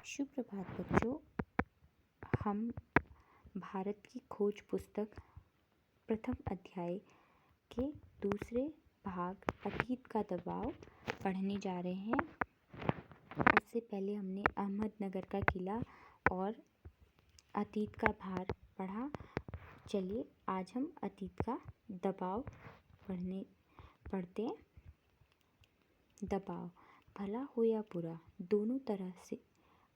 सुप्रभात बच्चों। हम भारत की खोज पुस्तक प्रथम अध्याय के दूसरे भाग अतीत का दबाव पढ़ने जा रहे हैं। उससे पहले हमने अहमदनगर का किला और अतीत का भार पढ़ा। चलिए आज हम अतीत का दबाव पढ़ते हैं। दबाव भला हो या बुरा दोनों तरह से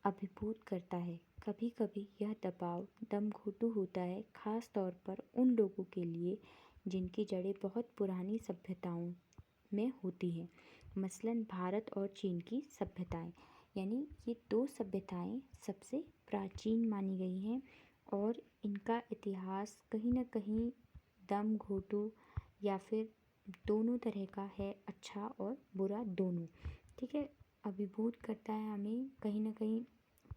अभिभूत करता है। कभी कभी यह दबाव दमघोंटू होता है, खास तौर पर उन लोगों के लिए जिनकी जड़ें बहुत पुरानी सभ्यताओं में होती हैं, मसलन भारत और चीन की सभ्यताएं। यानी ये दो सभ्यताएं सबसे प्राचीन मानी गई हैं और इनका इतिहास कहीं ना कहीं दमघोंटू या फिर दोनों तरह का है, अच्छा और बुरा दोनों। ठीक है, अभिभूत करता है, हमें कहीं ना कहीं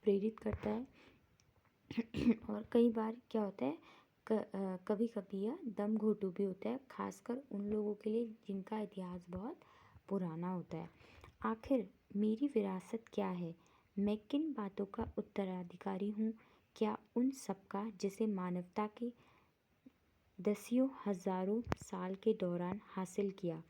प्रेरित करता है और कई बार क्या होता है कभी कभी यह दमघोंटू भी होता है, खासकर उन लोगों के लिए जिनका इतिहास बहुत पुराना होता है। आखिर मेरी विरासत क्या है? मैं किन बातों का उत्तराधिकारी हूँ? क्या उन सब का जिसे मानवता के दसियों हजारों साल के दौरान हासिल किया,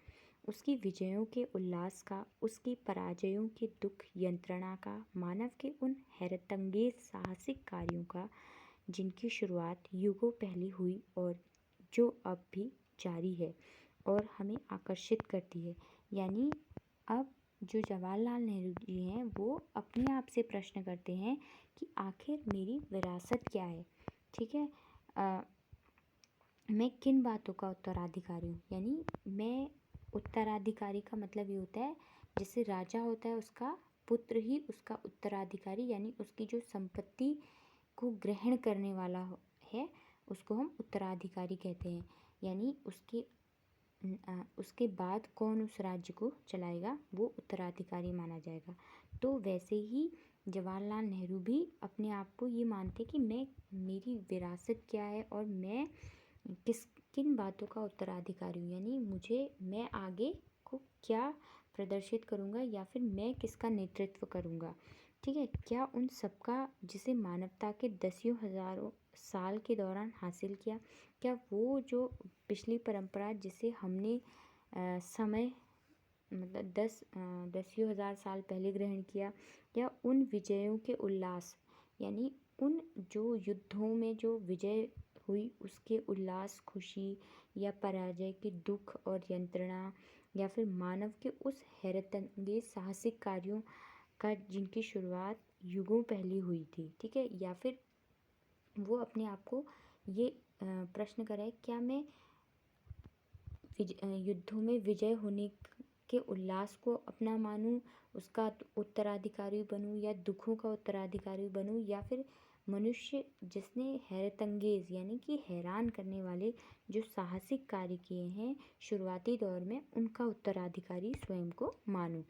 उसकी विजयों के उल्लास का, उसकी पराजयों के दुख यंत्रणा का, मानव के उन हैरतअंगेज साहसिक कार्यों का जिनकी शुरुआत युगों पहले हुई और जो अब भी जारी है और हमें आकर्षित करती है। यानी अब जो जवाहरलाल नेहरू जी हैं वो अपने आप से प्रश्न करते हैं कि आखिर मेरी विरासत क्या है। ठीक है, मैं किन बातों का उत्तराधिकारी हूँ। यानी मैं उत्तराधिकारी का मतलब ये होता है जैसे राजा होता है उसका पुत्र ही उसका उत्तराधिकारी, यानी उसकी जो संपत्ति को ग्रहण करने वाला है उसको हम उत्तराधिकारी कहते हैं। यानी उसके बाद कौन उस राज्य को चलाएगा वो उत्तराधिकारी माना जाएगा। तो वैसे ही जवाहरलाल नेहरू भी अपने आप को ये मानते कि मेरी विरासत क्या है और मैं किन बातों का उत्तराधिकारी हूँ। यानी मैं आगे को क्या प्रदर्शित करूँगा या फिर मैं किसका नेतृत्व करूँगा। ठीक है, क्या उन सबका जिसे मानवता के दसियों हजारों साल के दौरान हासिल किया, क्या वो जो पिछली परंपरा जिसे हमने समय मतलब दसियों हजार साल पहले ग्रहण किया, या उन विजयों के उल्लास यानी उन जो युद्धों में जो विजय हुई उसके उल्लास खुशी, या पराजय के दुख और यंत्रणा, या फिर मानव के उस हैरतअंगेज साहसिक कार्यों का जिनकी शुरुआत युगों पहले हुई थी। ठीक है, या फिर वो अपने आप को ये प्रश्न कराए, क्या मैं युद्धों में विजय होने के उल्लास को अपना मानूं, उसका उत्तराधिकारी बनूं, या दुखों का उत्तराधिकारी बनूं, या फिर मनुष्य जिसने हैरतअंगेज यानी कि हैरान करने वाले जो साहसिक कार्य किए हैं शुरुआती दौर में उनका उत्तराधिकारी स्वयं को मानूं,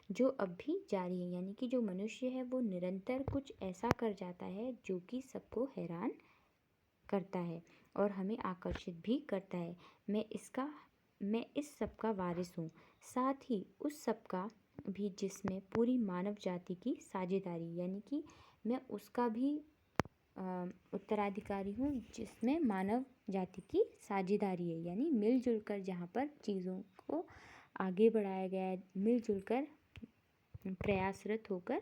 जो अब भी जारी है। यानी कि जो मनुष्य है वो निरंतर कुछ ऐसा कर जाता है जो कि सबको हैरान करता है और हमें आकर्षित भी करता है। मैं इस सब का वारिस हूँ, साथ ही उस सब का भी जिसमें पूरी मानव जाति की साझेदारी, यानी कि मैं उसका भी उत्तराधिकारी हूँ जिसमें मानव जाति की साझेदारी है। यानी मिलजुल कर जहाँ पर चीज़ों को आगे बढ़ाया गया है, मिलजुल कर प्रयासरत होकर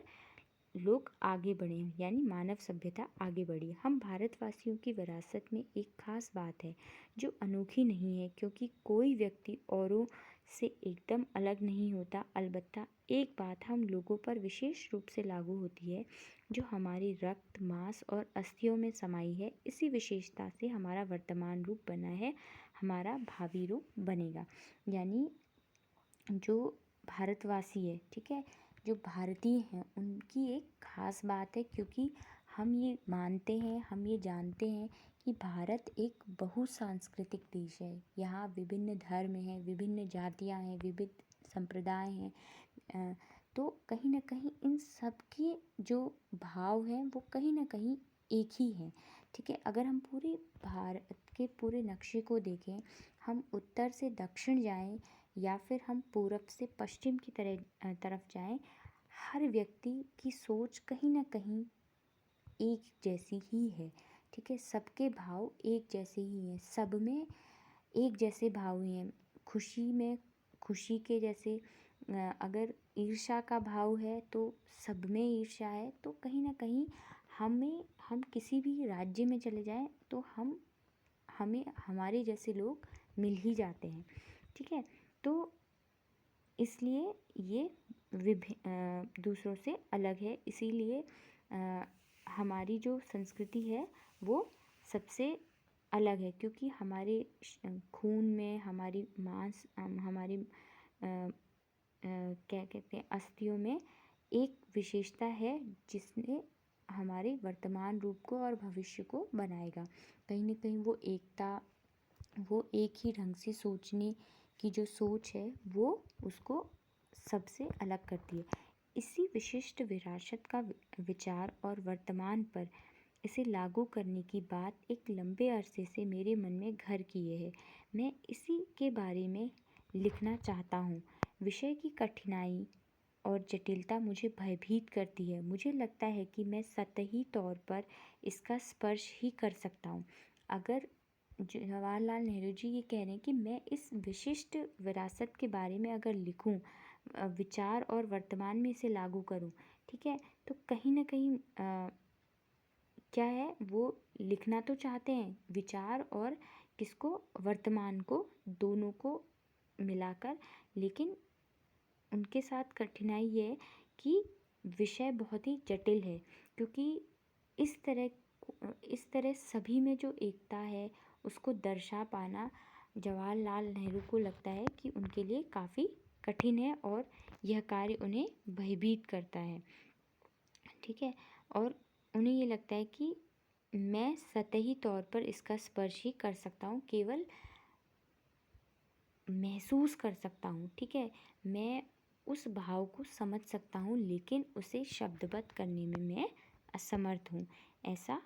लोग आगे बढ़े हैं, यानी मानव सभ्यता आगे बढ़ी। हम भारतवासियों की विरासत में एक खास बात है जो अनोखी नहीं है, क्योंकि कोई व्यक्ति औरों से एकदम अलग नहीं होता। अलबत्ता एक बात हम लोगों पर विशेष रूप से लागू होती है जो हमारी रक्त मांस और अस्थियों में समाई है। इसी विशेषता से हमारा वर्तमान रूप बना है, हमारा भावी रूप बनेगा। यानी जो भारतवासी है, ठीक है, जो भारतीय हैं उनकी एक खास बात है, क्योंकि हम ये मानते हैं, हम ये जानते हैं कि भारत एक बहुसांस्कृतिक देश है। यहाँ विभिन्न धर्म हैं, विभिन्न जातियाँ हैं, विविध संप्रदाय हैं, तो कहीं ना कहीं इन सब के जो भाव हैं वो कहीं ना कहीं एक ही हैं। ठीक है, अगर हम पूरे भारत के पूरे नक्शे को देखें, हम उत्तर से दक्षिण जाएं या फिर हम पूरब से पश्चिम की तरफ जाएं, हर व्यक्ति की सोच कहीं ना कहीं एक जैसी ही है, ठीक है। सबके भाव एक जैसे ही हैं, सब में एक जैसे भाव ही हैं। खुशी में खुशी के जैसे अगर ईर्ष्या का भाव है तो सब में ईर्ष्या है, तो कहीं ना कहीं हम किसी भी राज्य में चले जाएं तो हमें हमारे जैसे लोग मिल ही जाते हैं, ठीक है। तो इसलिए ये दूसरों से अलग है, इसीलिए हमारी जो संस्कृति है वो सबसे अलग है, क्योंकि हमारे खून में, हमारी हमारी क्या कहते हैं, अस्थियों में एक विशेषता है जिसने हमारे वर्तमान रूप को और भविष्य को बनाएगा। कहीं ना कहीं वो एकता, वो एक ही ढंग से सोचने की जो सोच है वो उसको सबसे अलग करती है। इसी विशिष्ट विरासत का विचार और वर्तमान पर इसे लागू करने की बात एक लंबे अरसे से मेरे मन में घर किए है। मैं इसी के बारे में लिखना चाहता हूँ। विषय की कठिनाई और जटिलता मुझे भयभीत करती है। मुझे लगता है कि मैं सतही तौर पर इसका स्पर्श ही कर सकता हूँ। अगर जवाहरलाल नेहरू जी ये कह रहे हैं कि मैं इस विशिष्ट विरासत के बारे में अगर लिखूं, विचार और वर्तमान में इसे लागू करूं, ठीक है, तो कहीं ना कहीं क्या है, वो लिखना तो चाहते हैं विचार और किसको, वर्तमान को, दोनों को मिलाकर, लेकिन उनके साथ कठिनाई ये है कि विषय बहुत ही जटिल है, क्योंकि इस तरह सभी में जो एकता है उसको दर्शा पाना जवाहरलाल नेहरू को लगता है कि उनके लिए काफ़ी कठिन है और यह कार्य उन्हें भयभीत करता है, ठीक है। और उन्हें ये लगता है कि मैं सतही तौर पर इसका स्पर्श ही कर सकता हूँ, केवल महसूस कर सकता हूँ, ठीक है। मैं उस भाव को समझ सकता हूँ लेकिन उसे शब्दबद्ध करने में मैं असमर्थ हूँ, ऐसा